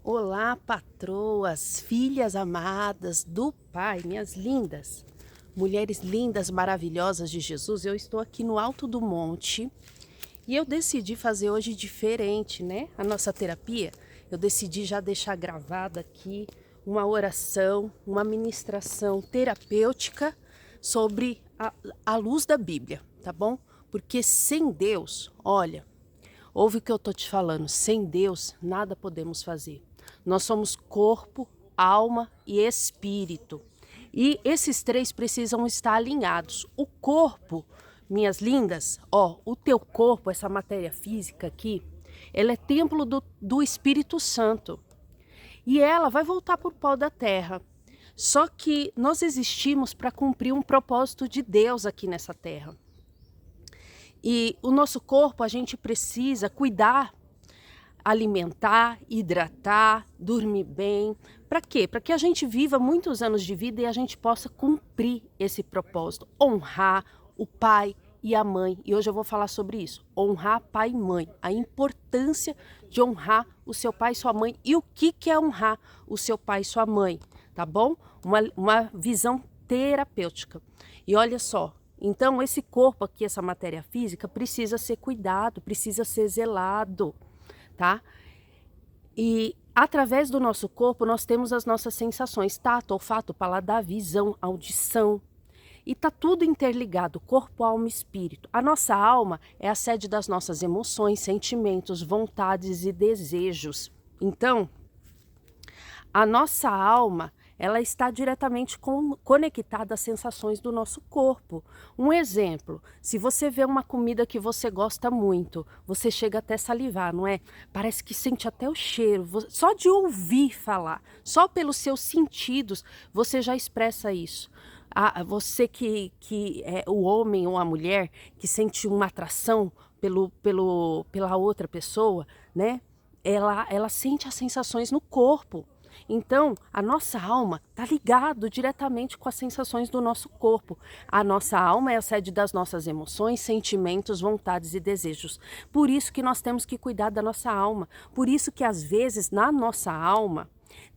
Olá, patroas, filhas amadas do Pai, minhas lindas, mulheres lindas, maravilhosas de Jesus. Eu estou aqui no alto do monte e eu decidi fazer hoje diferente, né? A nossa terapia. Eu decidi já deixar gravada aqui uma oração, uma ministração terapêutica sobre a luz da Bíblia, tá bom? Porque sem Deus, olha, ouve o que eu tô te falando, sem Deus nada podemos fazer. Nós somos corpo, alma e espírito. E esses três precisam estar alinhados. O corpo, minhas lindas, ó, o teu corpo, essa matéria física aqui, ela é templo do Espírito Santo. E ela vai voltar para o pó da terra. Só que nós existimos para cumprir um propósito de Deus aqui nessa terra. E o nosso corpo a gente precisa cuidar, alimentar, hidratar, dormir bem. Para quê? Para que a gente viva muitos anos de vida e a gente possa cumprir esse propósito. Honrar o pai e a mãe. E hoje eu vou falar sobre isso. Honrar pai e mãe. A importância de honrar o seu pai e sua mãe. E o que é honrar o seu pai e sua mãe. Tá bom? Uma visão terapêutica. E olha só. Então, esse corpo aqui, essa matéria física, precisa ser cuidado, precisa ser zelado, tá? E através do nosso corpo, nós temos as nossas sensações, tato, olfato, paladar, visão, audição. E tá tudo interligado, corpo, alma e espírito. A nossa alma é a sede das nossas emoções, sentimentos, vontades e desejos. Então, a nossa alma, ela está diretamente conectada às sensações do nosso corpo. Um exemplo, se você vê uma comida que você gosta muito, você chega até a salivar, não é? Parece que sente até o cheiro, só de ouvir falar, só pelos seus sentidos, você já expressa isso. Você que é o homem ou a mulher que sente uma atração pela outra pessoa, né? Ela sente as sensações no corpo. Então, a nossa alma está ligado diretamente com as sensações do nosso corpo. A nossa alma é a sede das nossas emoções, sentimentos, vontades e desejos. Por isso que nós temos que cuidar da nossa alma. Por isso que às vezes na nossa alma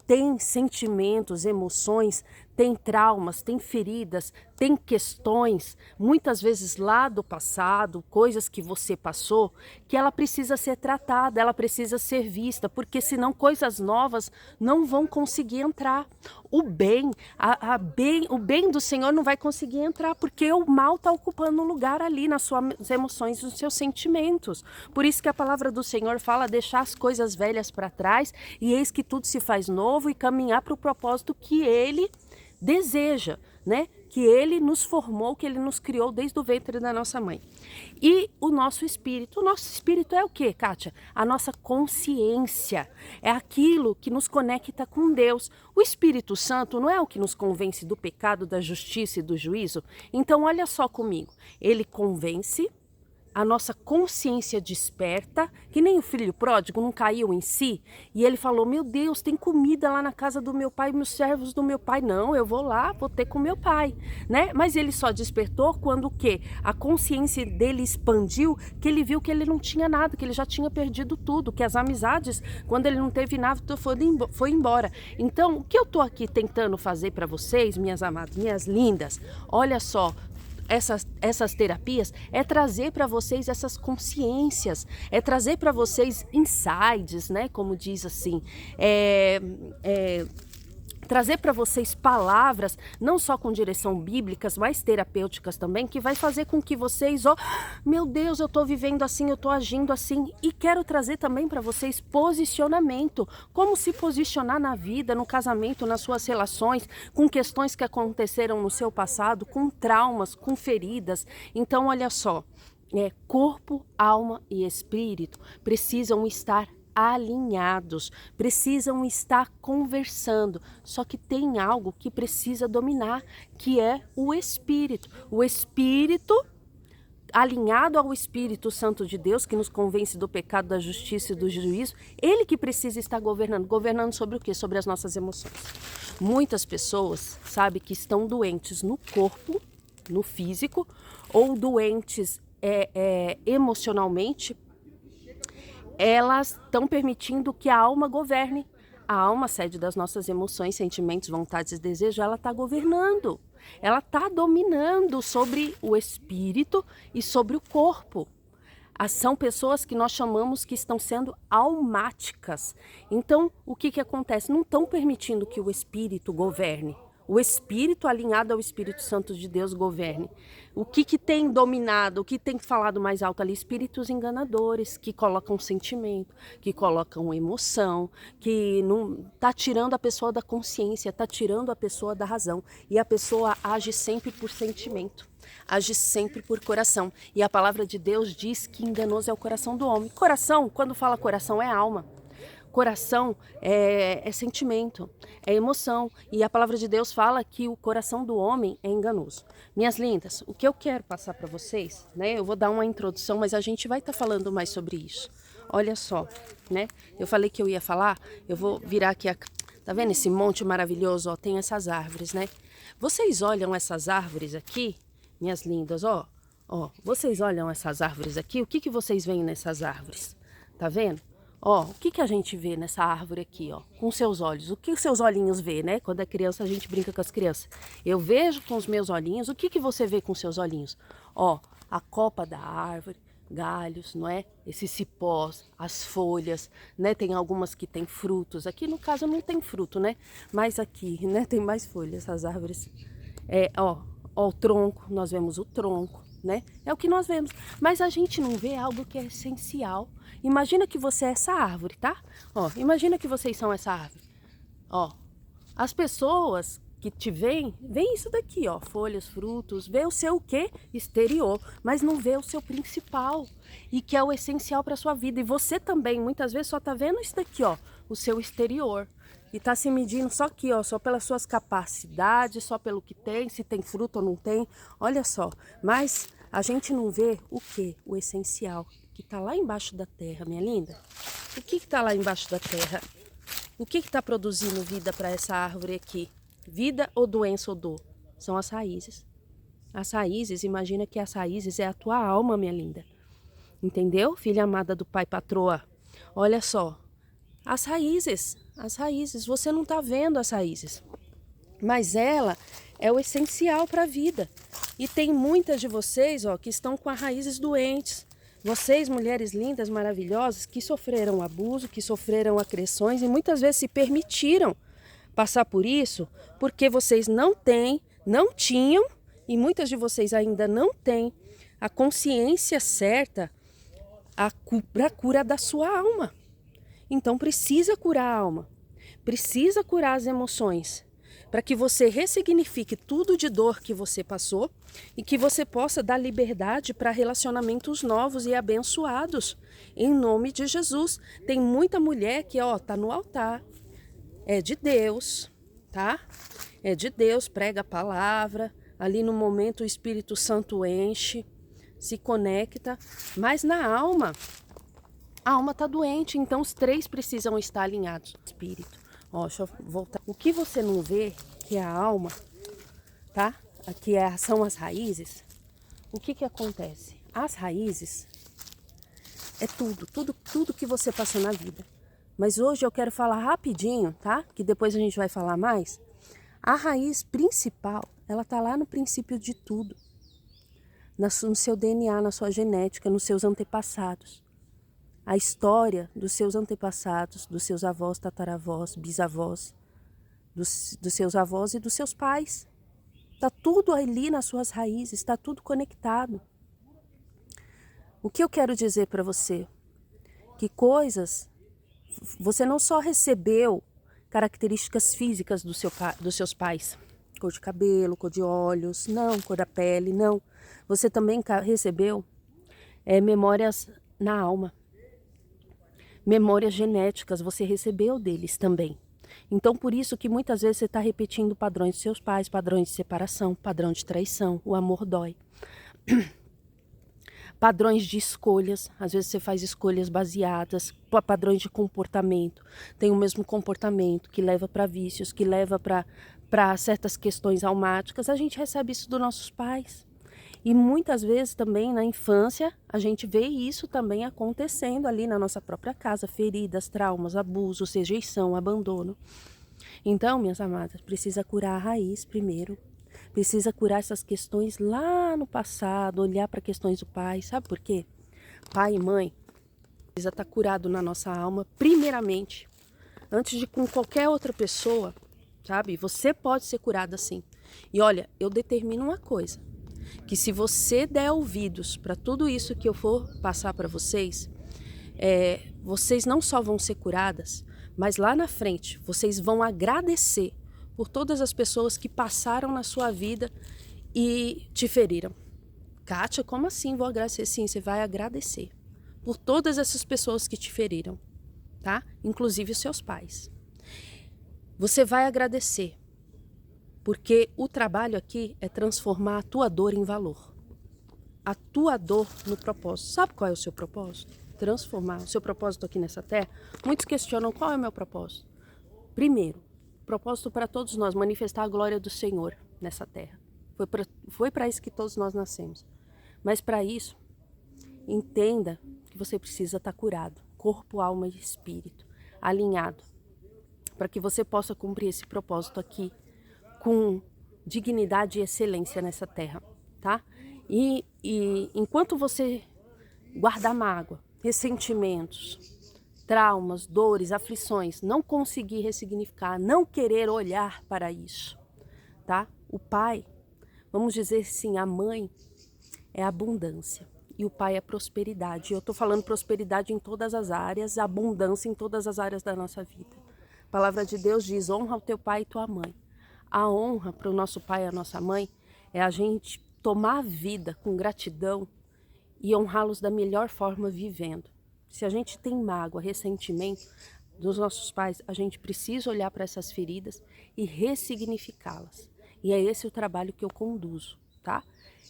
tem sentimentos, emoções, tem traumas, tem feridas, tem questões, muitas vezes lá do passado, coisas que você passou, que ela precisa ser tratada, ela precisa ser vista, porque senão coisas novas não vão conseguir entrar. O bem, o bem do Senhor não vai conseguir entrar, porque o mal está ocupando um lugar ali nas suas emoções, nos seus sentimentos. Por isso que a palavra do Senhor fala deixar as coisas velhas para trás e eis que tudo se faz novo e caminhar para o propósito que Ele deseja, né? Que Ele nos formou, que Ele nos criou desde o ventre da nossa mãe. E o nosso espírito é o que, Kátia? A nossa consciência, é aquilo que nos conecta com Deus. O Espírito Santo não é o que nos convence do pecado, da justiça e do juízo? Então olha só comigo, ele convence, a nossa consciência desperta, que nem o filho pródigo não caiu em si, e ele falou, meu Deus, tem comida lá na casa do meu pai, meus servos do meu pai, não, eu vou lá, vou ter com meu pai, né? Mas ele só despertou quando o quê? A consciência dele expandiu, que ele viu que ele não tinha nada, que ele já tinha perdido tudo, que as amizades, quando ele não teve nada, foi embora. Então, o que eu tô aqui tentando fazer para vocês, minhas amadas, minhas lindas, olha só, essas terapias é trazer para vocês essas consciências, é trazer para vocês insights, né? Como diz assim, trazer para vocês palavras, não só com direção bíblicas, mas terapêuticas também, que vai fazer com que vocês, ó, meu Deus, eu estou vivendo assim, eu estou agindo assim. E quero trazer também para vocês posicionamento, como se posicionar na vida, no casamento, nas suas relações, com questões que aconteceram no seu passado, com traumas, com feridas. Então, olha só, corpo, alma e espírito precisam estar alinhados, precisam estar conversando, só que tem algo que precisa dominar, que é o espírito. O espírito alinhado ao Espírito Santo de Deus, que nos convence do pecado, da justiça e do juízo, ele que precisa estar governando sobre o quê? Sobre as nossas emoções. Muitas pessoas, sabe, que estão doentes no corpo, no físico, ou doentes emocionalmente, elas estão permitindo que a alma governe A alma, sede das nossas emoções, sentimentos, vontades e desejos, ela está governando. Ela está dominando sobre o espírito e sobre o corpo. São pessoas que nós chamamos que estão sendo almáticas. Então, o que acontece? Não estão permitindo que o espírito governe. O espírito alinhado ao Espírito Santo de Deus governe. O que tem dominado, o que tem falado mais alto ali? Espíritos enganadores, que colocam sentimento, que colocam emoção, que não tá tirando a pessoa da consciência, tá tirando a pessoa da razão. E a pessoa age sempre por sentimento, age sempre por coração. E a palavra de Deus diz que enganoso é o coração do homem. Coração, quando fala coração, é alma. Coração é sentimento, é emoção. E a palavra de Deus fala que o coração do homem é enganoso. Minhas lindas, o que eu quero passar para vocês, né? Eu vou dar uma introdução, mas a gente vai estar falando mais sobre isso. Olha só, né? Eu falei que eu ia falar, eu vou virar aqui Tá vendo esse monte maravilhoso? Ó, tem essas árvores, né? Vocês olham essas árvores aqui, minhas lindas, ó. Ó, vocês olham essas árvores aqui, o que vocês veem nessas árvores? Tá vendo? Ó, o que a gente vê nessa árvore aqui, ó, com seus olhos? O que os seus olhinhos vê, né? Quando é criança, a gente brinca com as crianças. Eu vejo com os meus olhinhos. O que você vê com seus olhinhos? Ó, a copa da árvore, galhos, não é? Esses cipós, as folhas, né? Tem algumas que tem frutos. Aqui, no caso, não tem fruto, né? Mas aqui, né? Tem mais folhas, essas árvores. Ó, o tronco, nós vemos o tronco, né? É o que nós vemos. Mas a gente não vê algo que é essencial. Imagina que você é essa árvore, tá? Ó, imagina que vocês são essa árvore. Ó, as pessoas que te veem isso daqui, ó, folhas, frutos, vê o seu quê? Exterior, mas não vê o seu principal e que é o essencial para sua vida. E você também, muitas vezes, só tá vendo isso daqui, ó, o seu exterior. E tá se medindo só aqui, ó, só pelas suas capacidades, só pelo que tem, se tem fruto ou não tem. Olha só, mas a gente não vê o quê? O essencial, que tá lá embaixo da terra, minha linda. O que tá lá embaixo da terra? O que tá produzindo vida para essa árvore aqui? Vida ou doença ou dor? São as raízes. As raízes, imagina que as raízes é a tua alma, minha linda. Entendeu? Filha amada do Pai, patroa. Olha só, as raízes, você não tá vendo as raízes. Mas ela é o essencial para a vida. E tem muitas de vocês, ó, que estão com as raízes doentes. Vocês, mulheres lindas, maravilhosas, que sofreram abuso, que sofreram agressões e muitas vezes se permitiram passar por isso porque vocês não tinham, e muitas de vocês ainda não têm a consciência certa para a cura da sua alma. Então precisa curar a alma, precisa curar as emoções, para que você ressignifique tudo de dor que você passou e que você possa dar liberdade para relacionamentos novos e abençoados. Em nome de Jesus. Tem muita mulher que, ó, tá no altar. É de Deus, tá? É de Deus, prega a palavra. Ali no momento o Espírito Santo enche, se conecta. Mas na alma, a alma tá doente, então os três precisam estar alinhados. Espírito. Ó, deixa eu voltar. O que você não vê, que é a alma, tá? Aqui são as raízes. O que acontece? As raízes é tudo que você passa na vida. Mas hoje eu quero falar rapidinho, tá? Que depois a gente vai falar mais. A raiz principal, ela tá lá no princípio de tudo. No seu DNA, na sua genética, nos seus antepassados. A história dos seus antepassados, dos seus avós, tataravós, bisavós, dos seus avós e dos seus pais. Está tudo ali nas suas raízes, está tudo conectado. O que eu quero dizer para você? Que coisas, você não só recebeu características físicas dos seus pais, cor de cabelo, cor de olhos, não, cor da pele, não. Você também recebeu memórias na alma. Memórias genéticas você recebeu deles também. Então, por isso que muitas vezes você está repetindo padrões dos seus pais, padrões de separação, padrão de traição, o amor dói. Padrões de escolhas, às vezes você faz escolhas baseadas, padrões de comportamento. Tem o mesmo comportamento que leva para vícios, que leva para certas questões almáticas. A gente recebe isso dos nossos pais. E muitas vezes também na infância a gente vê isso também acontecendo ali na nossa própria casa, feridas, traumas, abusos, rejeição, abandono. Então, minhas amadas, precisa curar a raiz primeiro. Precisa curar essas questões lá no passado, olhar para questões do pai. Sabe por quê? Pai e mãe precisa estar curado na nossa alma primeiramente, antes de com qualquer outra pessoa, sabe? Você pode ser curada assim. E olha, eu determino uma coisa, que se você der ouvidos para tudo isso que eu for passar para vocês, vocês não só vão ser curadas, mas lá na frente vocês vão agradecer por todas as pessoas que passaram na sua vida e te feriram. Kátia, como assim vou agradecer? Sim, você vai agradecer por todas essas pessoas que te feriram, tá? Inclusive os seus pais. Você vai agradecer, porque o trabalho aqui é transformar a tua dor em valor. A tua dor no propósito. Sabe qual é o seu propósito? Transformar o seu propósito aqui nessa terra. Muitos questionam qual é o meu propósito. Primeiro, propósito para todos nós, manifestar a glória do Senhor nessa terra. Foi para isso que todos nós nascemos. Mas para isso, entenda que você precisa estar curado, corpo, alma e espírito, alinhado, para que você possa cumprir esse propósito aqui com dignidade e excelência nessa terra, tá? E enquanto você guardar mágoa, ressentimentos, traumas, dores, aflições, não conseguir ressignificar, não querer olhar para isso, tá? O pai, vamos dizer assim, a mãe é abundância e o pai é prosperidade. Eu estou falando prosperidade em todas as áreas, abundância em todas as áreas da nossa vida. A palavra de Deus diz, honra o teu pai e tua mãe. A honra para o nosso pai e a nossa mãe é a gente tomar a vida com gratidão e honrá-los da melhor forma vivendo. Se a gente tem mágoa, ressentimento dos nossos pais, a gente precisa olhar para essas feridas e ressignificá-las. E é esse o trabalho que eu conduzo, tá?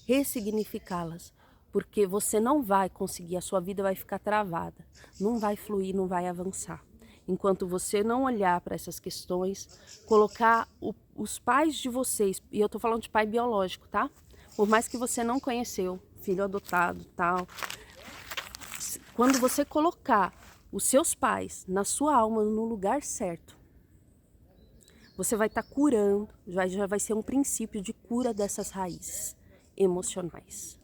Ressignificá-las, porque você não vai conseguir, a sua vida vai ficar travada, não vai fluir, não vai avançar. Enquanto você não olhar para essas questões, colocar os pais de vocês, e eu tô falando de pai biológico, tá? Por mais que você não conheceu, filho adotado, tal. Quando você colocar os seus pais na sua alma no lugar certo, você vai estar curando, já vai ser um princípio de cura dessas raízes emocionais.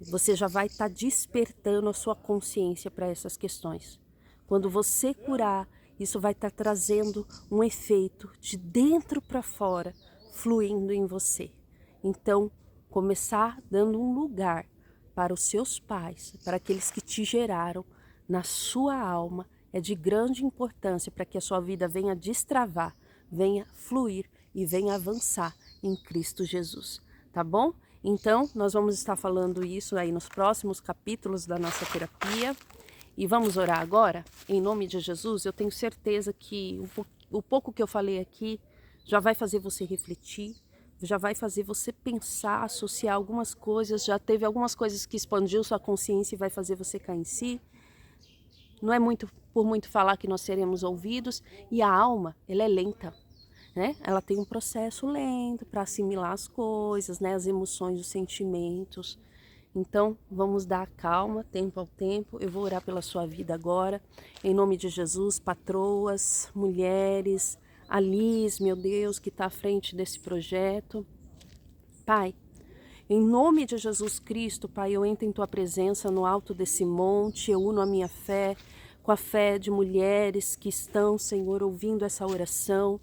Você já vai estar despertando a sua consciência para essas questões. Quando você curar, isso vai estar trazendo um efeito de dentro para fora, fluindo em você. Então, começar dando um lugar para os seus pais, para aqueles que te geraram na sua alma, é de grande importância para que a sua vida venha destravar, venha fluir e venha avançar em Cristo Jesus, tá bom? Então, nós vamos estar falando isso aí nos próximos capítulos da nossa terapia. E vamos orar agora? Em nome de Jesus, eu tenho certeza que o pouco que eu falei aqui já vai fazer você refletir, já vai fazer você pensar, associar algumas coisas, já teve algumas coisas que expandiu sua consciência e vai fazer você cair em si. Não é por muito falar que nós seremos ouvidos, e a alma, ela é lenta, né? Ela tem um processo lento para assimilar as coisas, né? As emoções, os sentimentos. Então, vamos dar calma, tempo ao tempo. Eu vou orar pela sua vida agora. Em nome de Jesus, patroas, mulheres, a Liz, meu Deus, que está à frente desse projeto. Pai, em nome de Jesus Cristo, Pai, eu entro em Tua presença no alto desse monte. Eu uno a minha fé com a fé de mulheres que estão, Senhor, ouvindo essa oração.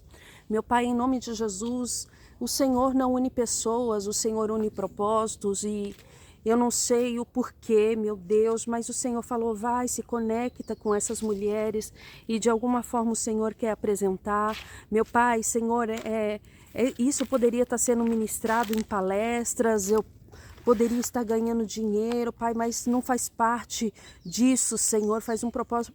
Meu Pai, em nome de Jesus, o Senhor não une pessoas, o Senhor une propósitos, e eu não sei o porquê, meu Deus, mas o Senhor falou, vai, se conecta com essas mulheres, e de alguma forma o Senhor quer apresentar. Meu Pai, Senhor, isso poderia estar sendo ministrado em palestras, eu poderia estar ganhando dinheiro, Pai, mas não faz parte disso, Senhor,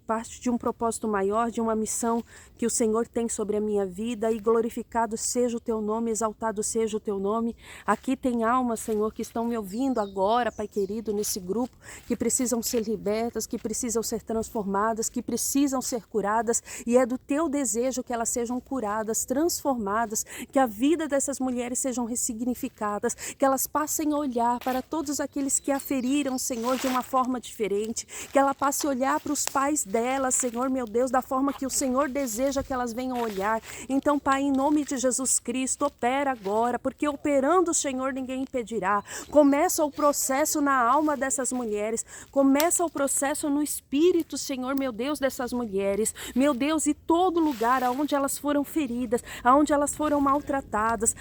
parte de um propósito maior, de uma missão que o Senhor tem sobre a minha vida, e glorificado seja o Teu nome, exaltado seja o Teu nome. Aqui tem almas, Senhor, que estão me ouvindo agora, Pai querido, nesse grupo, que precisam ser libertas, que precisam ser transformadas, que precisam ser curadas, e é do Teu desejo que elas sejam curadas, transformadas, que a vida dessas mulheres sejam ressignificadas, que elas passem a olhar olhar para todos aqueles que a feriram, Senhor, de uma forma diferente, que ela passe a olhar para os pais dela, Senhor, meu Deus, da forma que o Senhor deseja que elas venham olhar. Então, Pai, em nome de Jesus Cristo, opera agora, porque operando, Senhor, ninguém impedirá. Começa o processo na alma dessas mulheres, começa o processo no espírito, Senhor, meu Deus, dessas mulheres, meu Deus, e todo lugar aonde elas foram feridas, aonde elas foram maltratadas,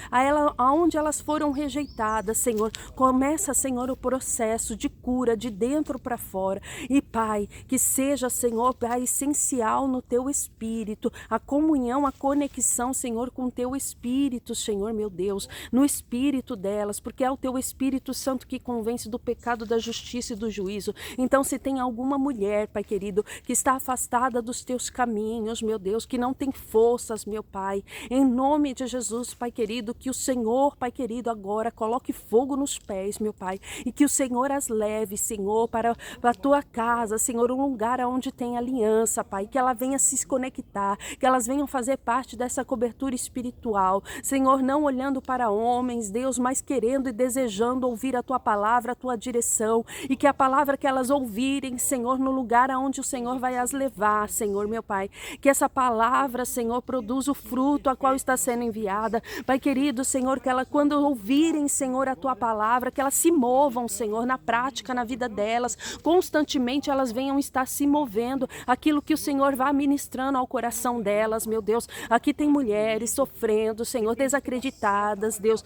aonde elas foram rejeitadas, Senhor, começa, Senhor, o processo de cura de dentro para fora. E Pai, que seja, Senhor, Pai, essencial no teu espírito, a comunhão, a conexão, Senhor, com o teu espírito, Senhor, meu Deus, no espírito delas, porque é o teu Espírito Santo que convence do pecado, da justiça e do juízo. Então, se tem alguma mulher, Pai querido, que está afastada dos teus caminhos, meu Deus, que não tem forças, meu Pai, em nome de Jesus, Pai querido, que o Senhor, Pai querido, agora coloque fogo nos pés, meu Pai, e que o Senhor as leve, Senhor, para a tua casa, Senhor, um lugar onde tem aliança, Pai, que ela venha se conectar, que elas venham fazer parte dessa cobertura espiritual, Senhor, não olhando para homens, Deus, mas querendo e desejando ouvir a tua palavra, a tua direção, e que a palavra que elas ouvirem, Senhor, no lugar aonde o Senhor vai as levar, Senhor, meu Pai, que essa palavra, Senhor, produza o fruto a qual está sendo enviada, Pai querido, Senhor, que ela, quando ouvirem, Senhor, a tua palavra, que elas se movam, Senhor, na prática, na vida delas, constantemente elas venham estar se movendo, aquilo que o Senhor vai ministrando ao coração delas, meu Deus. Aqui tem mulheres sofrendo, Senhor, desacreditadas, Deus.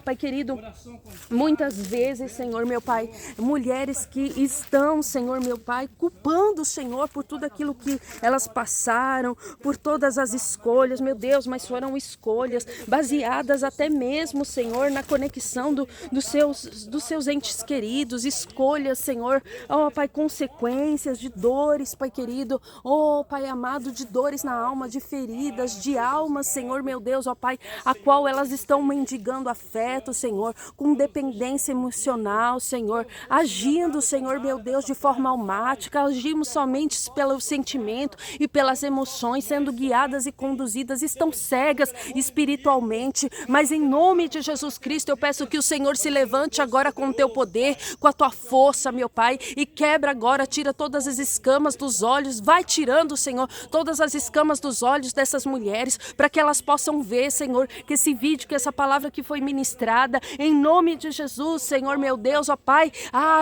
Pai querido, muitas vezes, Senhor, meu Pai, mulheres que estão, Senhor, meu Pai, culpando o Senhor por tudo aquilo que elas passaram, por todas as escolhas, meu Deus, mas foram escolhas baseadas até mesmo, Senhor, na conexão dos seus entes queridos, escolhas, Senhor, Pai, consequências de dores, Pai querido, Pai amado, de dores na alma, de feridas, de almas, Senhor, meu Deus, Pai, a qual elas estão mendigando afeto, Senhor, com dependência emocional, Senhor, agindo, Senhor, meu Deus, de forma almática, agimos somente pelo sentimento e pelas emoções, sendo guiadas e conduzidas, estão cegas espiritualmente, mas em nome de Jesus Cristo eu peço que o Senhor se levante agora com o teu poder, com a tua força, meu Pai, e quebra agora, tira todas as escamas dos olhos, vai tirando, Senhor, todas as escamas dos olhos dessas mulheres, para que elas possam ver, Senhor, que esse vídeo, que essa palavra que foi ministrada, em nome de Jesus, Senhor, meu Deus, Pai,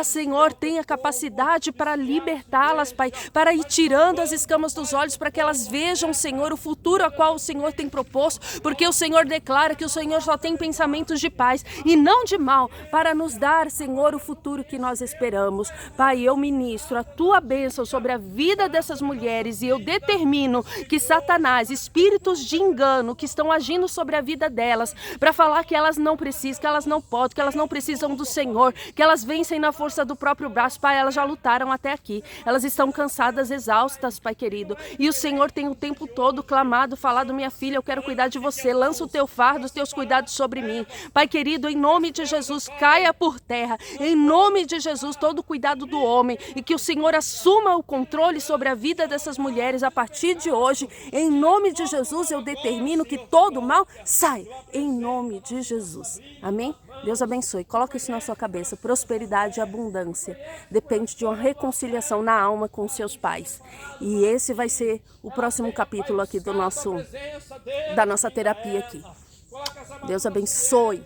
Senhor, tenha capacidade para libertá-las, Pai, para ir tirando as escamas dos olhos, para que elas vejam, Senhor, o futuro a qual o Senhor tem proposto, porque o Senhor declara que o Senhor só tem pensamentos de paz e não de mal, para nos dar, Senhor, o futuro que nós esperamos. Pai, eu ministro a tua bênção sobre a vida dessas mulheres e eu determino que Satanás, espíritos de engano que estão agindo sobre a vida delas, para falar que elas não precisam, que elas não podem, que elas não precisam do Senhor, que elas vencem na força do próprio braço, Pai, elas já lutaram até aqui, elas estão cansadas, exaustas, Pai querido, e o Senhor tem o tempo todo clamado, falado, minha filha, eu quero cuidar de você, lança o teu fardo, os teus cuidados sobre mim, Pai querido, em nome de Jesus, caia por terra, em nome de Jesus, todo o cuidado do homem, e que o Senhor assuma o controle sobre a vida dessas mulheres a partir de hoje, em nome de Jesus, eu determino que todo mal sai, em nome de Jesus, amém? Deus abençoe, coloca isso na sua cabeça, prosperidade e abundância, depende de uma reconciliação na alma com seus pais, e esse vai ser o próximo capítulo aqui da nossa terapia aqui. Deus abençoe.